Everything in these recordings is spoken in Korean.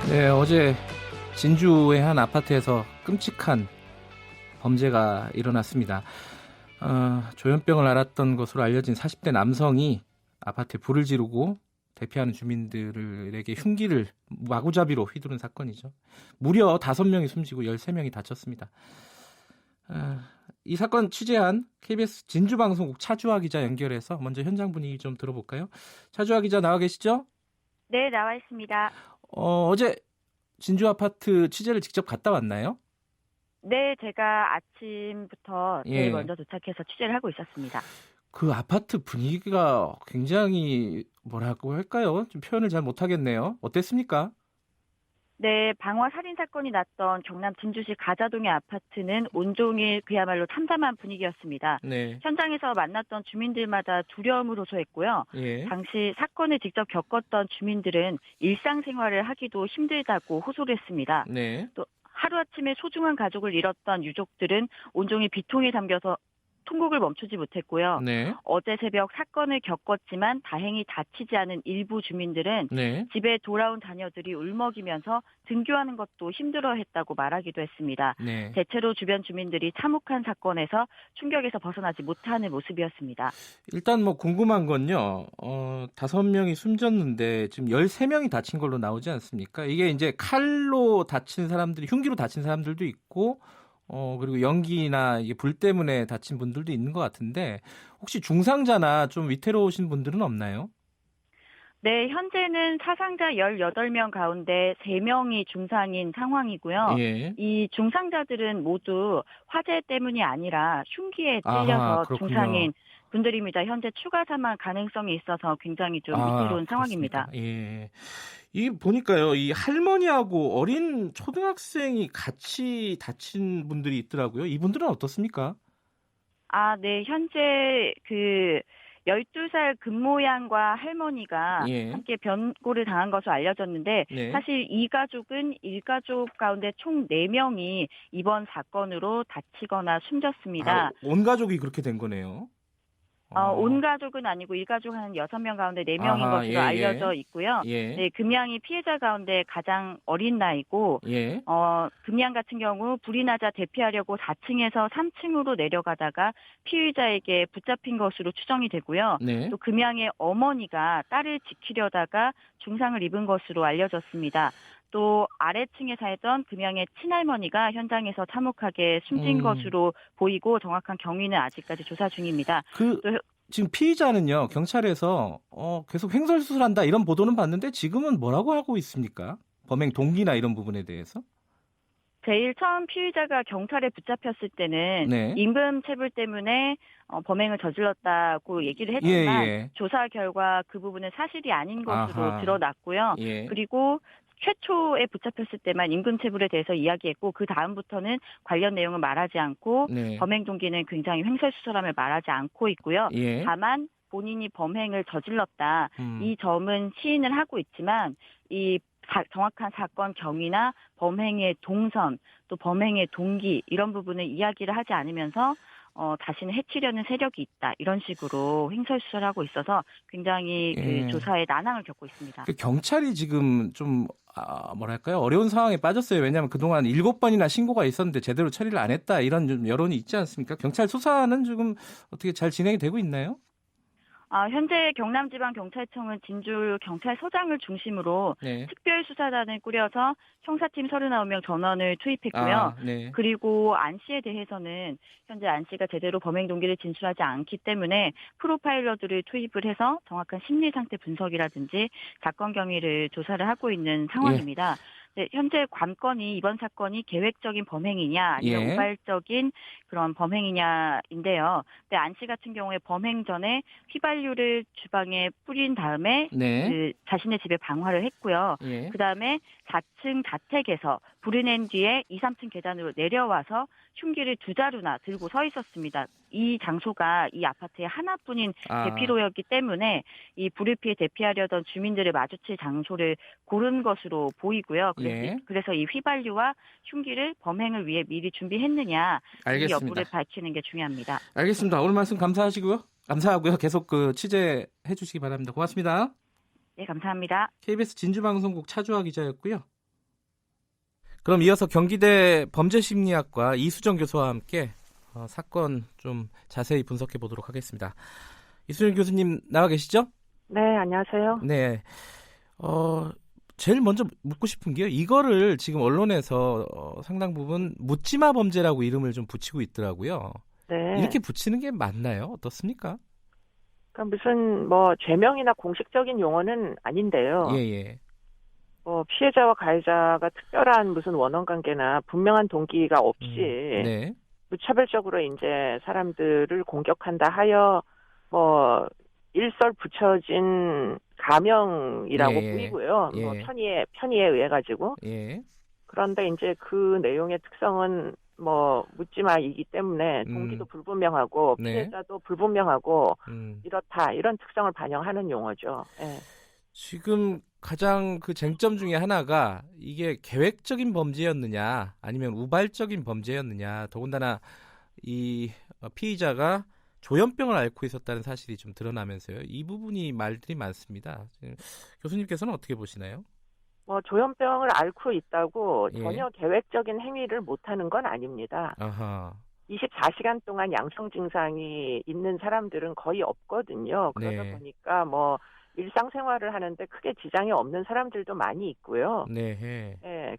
네, 어제 진주의 한 아파트에서 끔찍한 범죄가 일어났습니다. 조현병을 앓았던 것으로 알려진 40대 남성이 아파트에 불을 지르고 대피하는 주민들에게 흉기를 마구잡이로 휘두른 사건이죠. 무려 5명이 숨지고 13명이 다쳤습니다. 이 사건 취재한 KBS 진주방송국 차주아 기자 연결해서 먼저 현장 분위기 좀 들어볼까요? 차주아 기자 나와 계시죠? 네, 나와 있습니다. 어제 진주 아파트 취재를 직접 갔다 왔나요? 네, 제가 아침부터 제일 예. 먼저 도착해서 취재를 하고 있었습니다. 그 아파트 분위기가 굉장히 뭐라고 할까요? 좀 표현을 잘 못하겠네요. 어땠습니까? 네, 방화 살인 사건이 났던 경남 진주시 가자동의 아파트는 온종일 그야말로 참담한 분위기였습니다. 네. 현장에서 만났던 주민들마다 두려움을 호소했고요. 예. 당시 사건을 직접 겪었던 주민들은 일상생활을 하기도 힘들다고 호소를 했습니다. 네. 또 하루아침에 소중한 가족을 잃었던 유족들은 온종일 비통에 잠겨서 통곡을 멈추지 못했고요. 네. 어제 새벽 사건을 겪었지만 다행히 다치지 않은 일부 주민들은 네. 집에 돌아온 자녀들이 울먹이면서 등교하는 것도 힘들어했다고 말하기도 했습니다. 네. 대체로 주변 주민들이 참혹한 사건에서 충격에서 벗어나지 못하는 모습이었습니다. 일단 뭐 궁금한 건요. 5명이 숨졌는데 지금 13명이 다친 걸로 나오지 않습니까? 이게 이제 칼로 다친 사람들이 흉기로 다친 사람들도 있고 그리고 연기나 이게 불 때문에 다친 분들도 있는 것 같은데 혹시 중상자나 좀 위태로우신 분들은 없나요? 네, 현재는 사상자 18명 가운데 3명이 중상인 상황이고요. 예. 이 중상자들은 모두 화재 때문이 아니라 흉기에 아하, 찔려서 그렇군요. 중상인 분들입니다. 현재 추가 사망 가능성이 있어서 굉장히 좀 위태로운 상황입니다. 그렇습니까? 예. 이 보니까요, 이 할머니하고 어린 초등학생이 같이 다친 분들이 있더라고요. 이분들은 어떻습니까? 아, 네, 현재 12살 금모양과 할머니가 예. 함께 변고를 당한 것으로 알려졌는데 네. 사실 이 가족은 일가족 가운데 총 4명이 이번 사건으로 다치거나 숨졌습니다. 온 가족이 그렇게 된 거네요. 온 가족은 아니고 일가족 한 6명 가운데 4명인 아하, 것으로 예, 알려져 있고요. 예. 네, 금양이 피해자 가운데 가장 어린 나이고 예. 금양 같은 경우 불이 나자 대피하려고 4층에서 3층으로 내려가다가 피의자에게 붙잡힌 것으로 추정이 되고요. 네. 또 금양의 어머니가 딸을 지키려다가 중상을 입은 것으로 알려졌습니다. 또 아래층에 살던 금양의 친할머니가 현장에서 참혹하게 숨진 것으로 보이고 정확한 경위는 아직까지 조사 중입니다. 또 지금 피의자는요, 경찰에서 계속 횡설수설한다 이런 보도는 봤는데 지금은 뭐라고 하고 있습니까? 범행 동기나 이런 부분에 대해서? 제일 처음 피의자가 경찰에 붙잡혔을 때는 네. 임금체불 때문에 범행을 저질렀다고 얘기를 했지만 예. 조사 결과 그 부분은 사실이 아닌 것으로 아하. 드러났고요. 예. 그리고 최초에 붙잡혔을 때만 임금체불에 대해서 이야기했고 그 다음부터는 관련 내용을 말하지 않고 네. 범행 동기는 굉장히 횡설수설함을 말하지 않고 있고요. 예. 다만 본인이 범행을 저질렀다. 이 점은 시인을 하고 있지만 이 정확한 사건 경위나 범행의 동선 또 범행의 동기 이런 부분을 이야기를 하지 않으면서 다시는 해치려는 세력이 있다. 이런 식으로 횡설수설하고 있어서 굉장히 그 조사에 난항을 겪고 있습니다. 경찰이 지금 좀 뭐랄까요? 어려운 상황에 빠졌어요. 왜냐하면 그동안 7번이나 신고가 있었는데 제대로 처리를 안 했다. 이런 좀 여론이 있지 않습니까? 경찰 수사는 지금 어떻게 잘 진행이 되고 있나요? 현재 경남지방경찰청은 진주경찰서장을 중심으로 네. 특별수사단을 꾸려서 형사팀 39명 전원을 투입했고요. 네. 그리고 안 씨에 대해서는 현재 안 씨가 제대로 범행 동기를 진술하지 않기 때문에 프로파일러들을 투입을 해서 정확한 심리 상태 분석이라든지 사건 경위를 조사를 하고 있는 상황입니다. 네, 현재 관건이 이번 사건이 계획적인 범행이냐 아니면 우발적인 그런 범행이냐인데요. 근데 안 씨 같은 경우에 범행 전에 휘발유를 주방에 뿌린 다음에 자신의 집에 방화를 했고요. 그다음에 4층 자택에서 불을 낸 뒤에 2, 3층 계단으로 내려와서 흉기를 2자루나 들고 서 있었습니다. 이 장소가 이 아파트의 하나뿐인 대피로였기 때문에 이 불을 피해 대피하려던 주민들을 마주칠 장소를 고른 것으로 보이고요. 그래서 이 휘발유와 흉기를 범행을 위해 미리 준비했느냐 이 여부를 밝히는 게 중요합니다. 알겠습니다. 오늘 말씀 감사하고요. 계속 취재해 주시기 바랍니다. 고맙습니다. 네, 감사합니다. KBS 진주방송국 차주아 기자였고요. 그럼 이어서 경기대 범죄심리학과 이수정 교수와 함께 사건 좀 자세히 분석해 보도록 하겠습니다. 이수정 교수님 나와 계시죠? 네, 안녕하세요. 네. 제일 먼저 묻고 싶은 게요. 이거를 지금 언론에서 상당 부분 묻지마 범죄라고 이름을 좀 붙이고 있더라고요. 네. 이렇게 붙이는 게 맞나요? 어떻습니까? 그러니까 무슨 죄명이나 공식적인 용어는 아닌데요. 예. 피해자와 가해자가 특별한 무슨 원원 관계나 분명한 동기가 없이 네. 무차별적으로 이제 사람들을 공격한다 하여 일설 붙여진 가명이라고 예. 보이고요. 예. 편의에 의해 가지고. 예. 그런데 이제 그 내용의 특성은 묻지마이기 때문에 동기도 불분명하고 네. 피해자도 불분명하고 이렇다 이런 특성을 반영하는 용어죠. 예. 지금 가장 그 쟁점 중에 하나가 이게 계획적인 범죄였느냐 아니면 우발적인 범죄였느냐. 더군다나 이 피의자가 조현병을 앓고 있었다는 사실이 좀 드러나면서요. 이 부분이 말들이 많습니다. 교수님께서는 어떻게 보시나요? 조현병을 앓고 있다고 예. 전혀 계획적인 행위를 못하는 건 아닙니다. 아하. 24시간 동안 양성 증상이 있는 사람들은 거의 없거든요. 그러다 네. 보니까 일상생활을 하는데 크게 지장이 없는 사람들도 많이 있고요. 네. 예,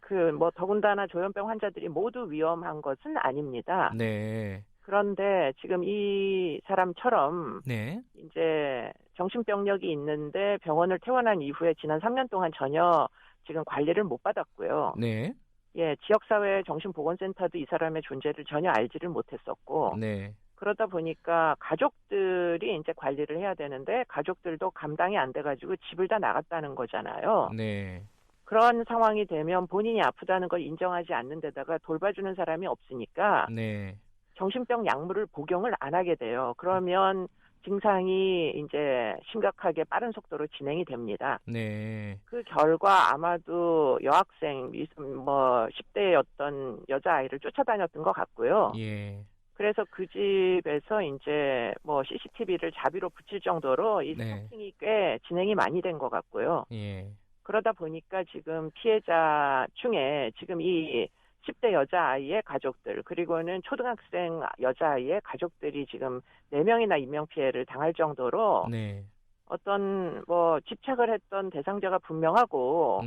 더군다나 조현병 환자들이 모두 위험한 것은 아닙니다. 네. 그런데 지금 이 사람처럼 네. 이제 정신병력이 있는데 병원을 퇴원한 이후에 지난 3년 동안 전혀 지금 관리를 못 받았고요. 네. 예, 지역사회 정신보건센터도 이 사람의 존재를 전혀 알지를 못했었고, 네. 그러다 보니까 가족들이 이제 관리를 해야 되는데 가족들도 감당이 안 돼가지고 집을 다 나갔다는 거잖아요. 네. 그런 상황이 되면 본인이 아프다는 걸 인정하지 않는 데다가 돌봐주는 사람이 없으니까 네. 정신병 약물을 복용을 안 하게 돼요. 그러면 증상이 이제 심각하게 빠른 속도로 진행이 됩니다. 네. 그 결과 아마도 여학생, 10대였던 여자아이를 쫓아다녔던 것 같고요. 예. 그래서 그 집에서 이제 CCTV를 자비로 붙일 정도로 이 네. 스토킹이 꽤 진행이 많이 된 것 같고요. 예. 그러다 보니까 지금 피해자 중에 지금 이 10대 여자아이의 가족들, 그리고는 초등학생 여자아이의 가족들이 지금 4명이나 인명피해를 당할 정도로 네. 어떤 집착을 했던 대상자가 분명하고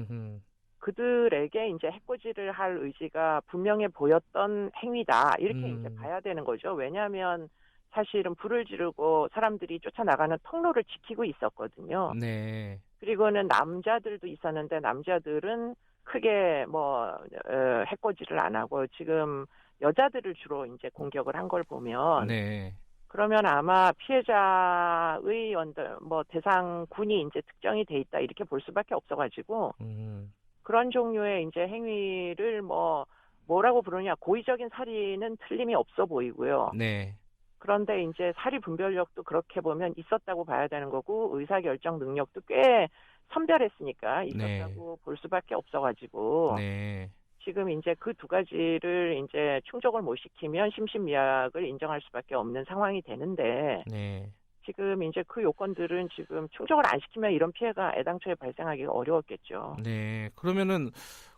그들에게 이제 해코지를 할 의지가 분명해 보였던 행위다. 이렇게 이제 봐야 되는 거죠. 왜냐하면 사실은 불을 지르고 사람들이 쫓아나가는 통로를 지키고 있었거든요. 네. 그리고는 남자들도 있었는데 남자들은 크게 해코지를 안 하고 지금 여자들을 주로 이제 공격을 한 걸 보면 네. 그러면 아마 피해자의 대상군이 이제 특정이 돼 있다 이렇게 볼 수밖에 없어가지고 그런 종류의 이제 행위를 뭐라고 부르냐 고의적인 살인은 틀림이 없어 보이고요. 네. 그런데 이제 사리 분별력도 그렇게 보면 있었다고 봐야 되는 거고 의사결정 능력도 꽤 선별했으니까 있었다고 볼 수밖에 없어가지고 네. 지금 이제 그 두 가지를 이제 충족을 못 시키면 심신미약을 인정할 수밖에 없는 상황이 되는데 네. 지금 이제 그 요건들은 지금 충족을 안 시키면 이런 피해가 애당초에 발생하기가 어려웠겠죠. 네. 그러면은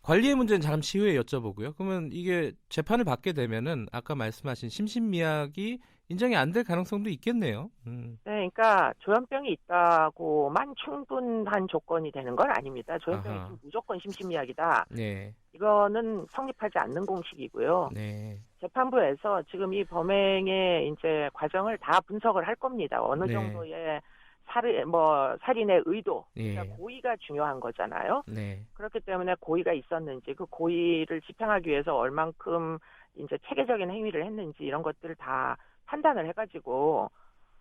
관리의 문제는 잠시 후에 여쭤보고요. 그러면 이게 재판을 받게 되면은 아까 말씀하신 심신미약이 인정이 안 될 가능성도 있겠네요. 네, 그러니까 조현병이 있다고만 충분한 조건이 되는 건 아닙니다. 조현병이 있으면 무조건 심신미약이다. 네. 이거는 이거는 성립하지 않는 공식이고요. 네. 재판부에서 지금 이 범행의 이제 과정을 다 분석을 할 겁니다. 어느 네. 정도의 살인의 의도, 그러니까 예. 고의가 중요한 거잖아요. 네. 그렇기 때문에 고의가 있었는지, 그 고의를 집행하기 위해서 얼만큼 이제 체계적인 행위를 했는지 이런 것들을 다 판단을 해가지고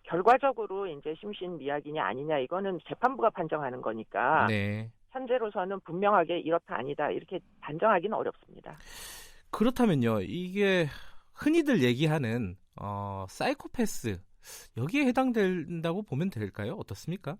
결과적으로 이제 심신미약이냐 아니냐 이거는 재판부가 판정하는 거니까 네. 현재로서는 분명하게 이렇다 아니다 이렇게 단정하기는 어렵습니다. 그렇다면요. 이게 흔히들 얘기하는 사이코패스 여기에 해당된다고 보면 될까요? 어떻습니까?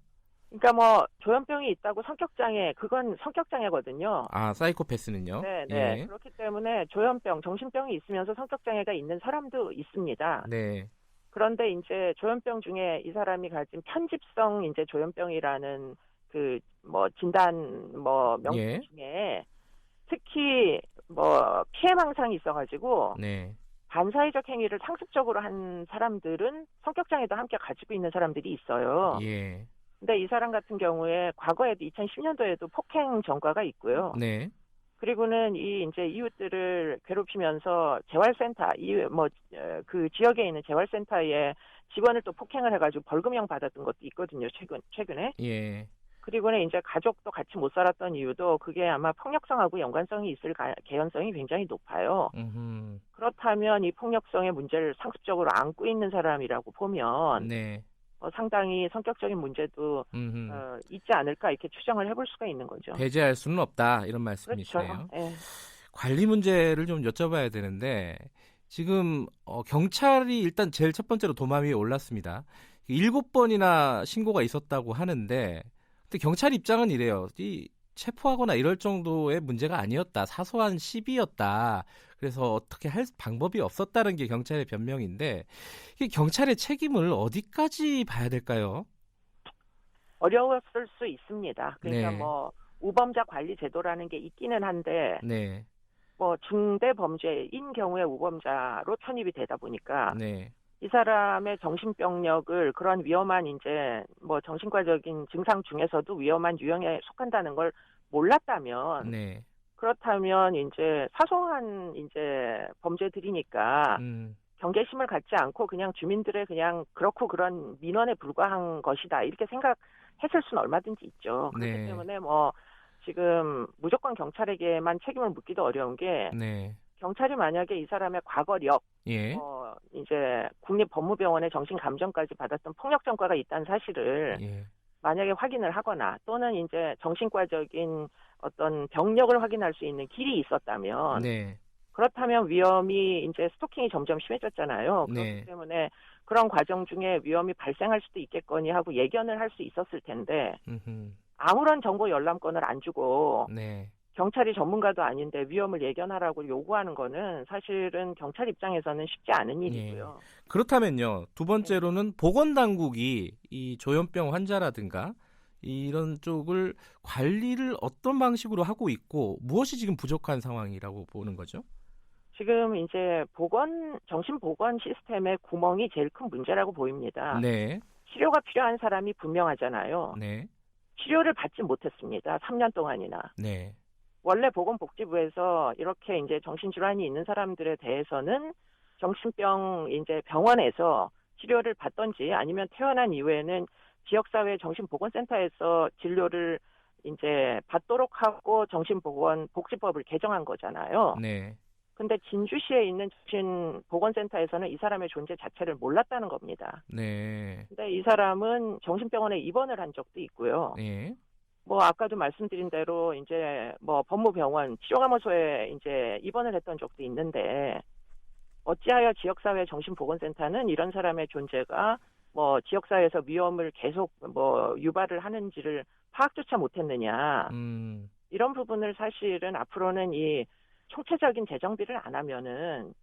그러니까 조현병이 있다고 성격장애 그건 성격장애거든요. 아, 사이코패스는요? 네. 예. 그렇기 때문에 조현병, 정신병이 있으면서 성격장애가 있는 사람도 있습니다. 네. 그런데 이제 조현병 중에 이 사람이 가진 편집성 이제 조현병이라는 그 진단 명칭 예. 중에 특히 뭐 피해망상이 있어가지고 네. 반사회적 행위를 상습적으로 한 사람들은 성격장애도 함께 가지고 있는 사람들이 있어요. 예. 근데 이 사람 같은 경우에 과거에도 2010년도에도 폭행 전과가 있고요. 네. 그리고는 이제 이웃들을 괴롭히면서 재활센터, 그 지역에 있는 재활센터에 직원을 또 폭행을 해가지고 벌금형 받았던 것도 있거든요. 최근에. 예. 그리고는 이제 가족도 같이 못 살았던 이유도 그게 아마 폭력성하고 연관성이 있을 개연성이 굉장히 높아요. 그렇다면 이 폭력성의 문제를 상습적으로 안고 있는 사람이라고 보면 네. 상당히 성격적인 문제도 있지 않을까 이렇게 추정을 해볼 수가 있는 거죠. 배제할 수는 없다 이런 그렇죠. 말씀이시네요. 예. 관리 문제를 좀 여쭤봐야 되는데 지금 경찰이 일단 제일 첫 번째로 도마 위에 올랐습니다. 7번이나 신고가 있었다고 하는데 근데 경찰 입장은 이래요. 이 체포하거나 이럴 정도의 문제가 아니었다. 사소한 시비였다. 그래서 어떻게 할 방법이 없었다는 게 경찰의 변명인데 이 경찰의 책임을 어디까지 봐야 될까요? 어려웠을 수 있습니다. 그러니까 네. 뭐 우범자 관리 제도라는 게 있기는 한데 네. 뭐 중대 범죄인 경우에 우범자로 편입이 되다 보니까 네. 이 사람의 정신병력을 그런 위험한 이제 뭐 정신과적인 증상 중에서도 위험한 유형에 속한다는 걸 몰랐다면 네. 그렇다면 이제 사소한 이제 범죄들이니까 경계심을 갖지 않고 그냥 주민들의 그냥 그렇고 그런 민원에 불과한 것이다 이렇게 생각했을 수는 얼마든지 있죠. 그렇기 네. 때문에 뭐 지금 무조건 경찰에게만 책임을 묻기도 어려운 게 네. 경찰이 만약에 이 사람의 과거력, 예. 이제 국립법무병원의 정신감정까지 받았던 폭력 전과가 있다는 사실을 예. 만약에 확인을 하거나 또는 이제 정신과적인 어떤 병력을 확인할 수 있는 길이 있었다면 네. 그렇다면 위험이 이제 스토킹이 점점 심해졌잖아요. 네. 그렇기 때문에 그런 과정 중에 위험이 발생할 수도 있겠거니 하고 예견을 할 수 있었을 텐데 아무런 정보 열람권을 안 주고 네. 경찰이 전문가도 아닌데 위험을 예견하라고 요구하는 거는 사실은 경찰 입장에서는 쉽지 않은 일이고요. 그렇다면요. 두 번째로는 보건당국이 이 조현병 환자라든가 이런 쪽을 관리를 어떤 방식으로 하고 있고 무엇이 지금 부족한 상황이라고 보는 거죠? 지금 이제 정신보건 시스템의 구멍이 제일 큰 문제라고 보입니다. 네. 치료가 필요한 사람이 분명하잖아요. 네. 치료를 받지 못했습니다. 3년 동안이나. 네. 원래 보건복지부에서 이렇게 이제 정신질환이 있는 사람들에 대해서는 정신병 이제 병원에서 치료를 받던지 아니면 태어난 이후에는 지역사회 정신보건센터에서 진료를 이제 받도록 하고 정신보건복지법을 개정한 거잖아요. 네. 근데 진주시에 있는 정신보건센터에서는 이 사람의 존재 자체를 몰랐다는 겁니다. 네. 근데 이 사람은 정신병원에 입원을 한 적도 있고요. 네. 뭐 아까도 말씀드린 대로 이제 뭐 법무병원 치료감호소에 이제 입원을 했던 적도 있는데 어찌하여 지역사회 정신보건센터는 이런 사람의 존재가 뭐 지역사회에서 위험을 계속 뭐 유발을 하는지를 파악조차 못했느냐 이런 부분을 사실은 앞으로는 이 총체적인 재정비를 안 하면은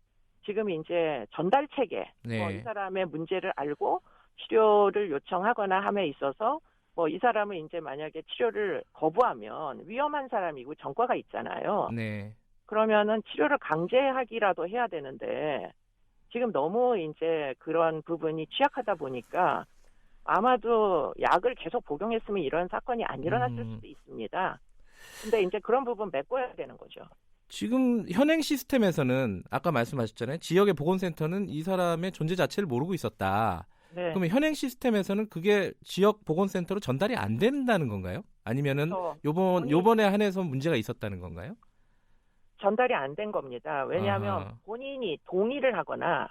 지금 이제 전달 체계 이 사람의 문제를 알고 치료를 요청하거나 함에 있어서 뭐 이 사람은 이제 만약에 치료를 거부하면 위험한 사람이고 전과가 있잖아요. 네. 그러면은 치료를 강제하기라도 해야 되는데 지금 너무 이제 그런 부분이 취약하다 보니까 아마도 약을 계속 복용했으면 이런 사건이 안 일어났을 수도 있습니다. 근데 이제 그런 부분 메꿔야 되는 거죠. 지금 현행 시스템에서는 아까 말씀하셨잖아요. 지역의 보건센터는 이 사람의 존재 자체를 모르고 있었다. 네. 그러면 현행 시스템에서는 그게 지역 보건센터로 전달이 안 된다는 건가요? 아니면은 요번에 한해서 문제가 있었다는 건가요? 전달이 안 된 겁니다. 왜냐하면 본인이 동의를 하거나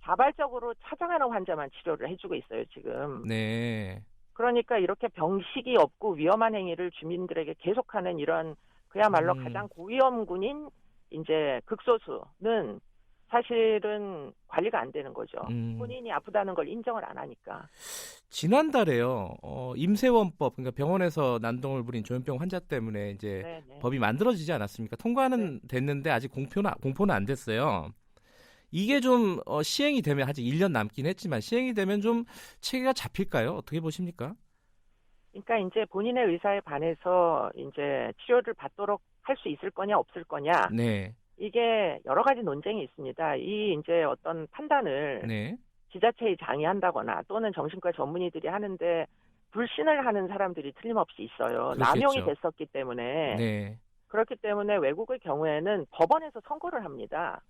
자발적으로 찾아가는 환자만 치료를 해주고 있어요, 지금. 네. 그러니까 이렇게 병식이 없고 위험한 행위를 주민들에게 계속하는 이런 그야말로 가장 고위험군인 이제 극소수는 사실은 관리가 안 되는 거죠. 본인이 아프다는 걸 인정을 안 하니까. 지난달에요. 임세원법, 그러니까 병원에서 난동을 부린 조현병 환자 때문에 이제 네네. 법이 만들어지지 않았습니까? 통과는 됐는데 아직 공포는 안 됐어요. 이게 좀 시행이 되면 아직 1년 남긴 했지만 시행이 되면 좀 체계가 잡힐까요? 어떻게 보십니까? 그러니까 이제 본인의 의사에 반해서 이제 치료를 받도록 할 수 있을 거냐 없을 거냐. 네. 이게 여러 가지 논쟁이 있습니다. 이 이제 어떤 판단을 네. 지자체의 장이 한다거나 또는 정신과 전문의들이 하는데 불신을 하는 사람들이 틀림없이 있어요. 그렇겠죠. 남용이 됐었기 때문에. 네. 그렇기 때문에 외국의 경우에는 법원에서 선고를 합니다.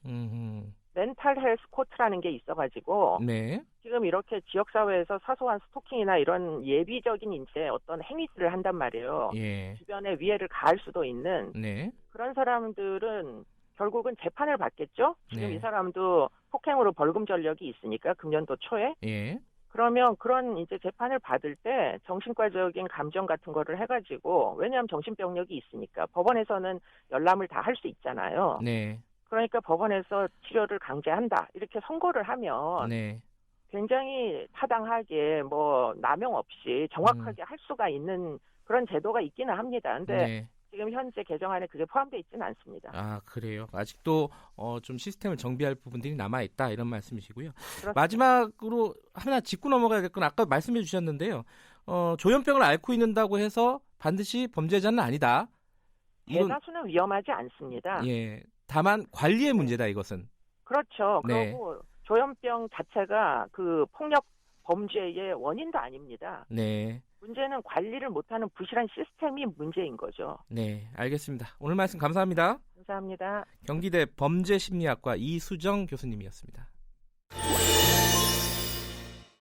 멘탈 헬스 코트라는 게 있어가지고 네. 지금 이렇게 지역사회에서 사소한 스토킹이나 이런 예비적인 이제 어떤 행위들을 한단 말이에요. 예. 주변에 위해를 가할 수도 있는 네. 그런 사람들은 결국은 재판을 받겠죠. 지금 네. 이 사람도 폭행으로 벌금 전력이 있으니까 금년도 초에. 예. 그러면 그런 이제 재판을 받을 때 정신과적인 감정 같은 거를 해가지고 왜냐하면 정신병력이 있으니까 법원에서는 열람을 다 할 수 있잖아요. 네. 그러니까 법원에서 치료를 강제한다 이렇게 선고를 하면 네. 굉장히 타당하게 뭐 남용 없이 정확하게 할 수가 있는 그런 제도가 있기는 합니다. 근데 네. 지금 현재 개정안에 그게 포함되어 있지는 않습니다. 아, 그래요. 아직도 좀 시스템을 정비할 부분들이 남아 있다 이런 말씀이시고요. 그렇습니다. 마지막으로 하나 짚고 넘어가야 될 건 아까 말씀해 주셨는데요. 조현병을 앓고 있는다고 해서 반드시 범죄자는 아니다. 이건 대다수는 위험하지 않습니다. 예. 다만 관리의 문제다 이것은. 그렇죠. 네. 그리고 조현병 자체가 그 폭력 범죄의 원인도 아닙니다. 네. 문제는 관리를 못하는 부실한 시스템이 문제인 거죠. 네, 알겠습니다. 오늘 말씀 감사합니다. 감사합니다. 경기대 범죄심리학과 이수정 교수님이었습니다.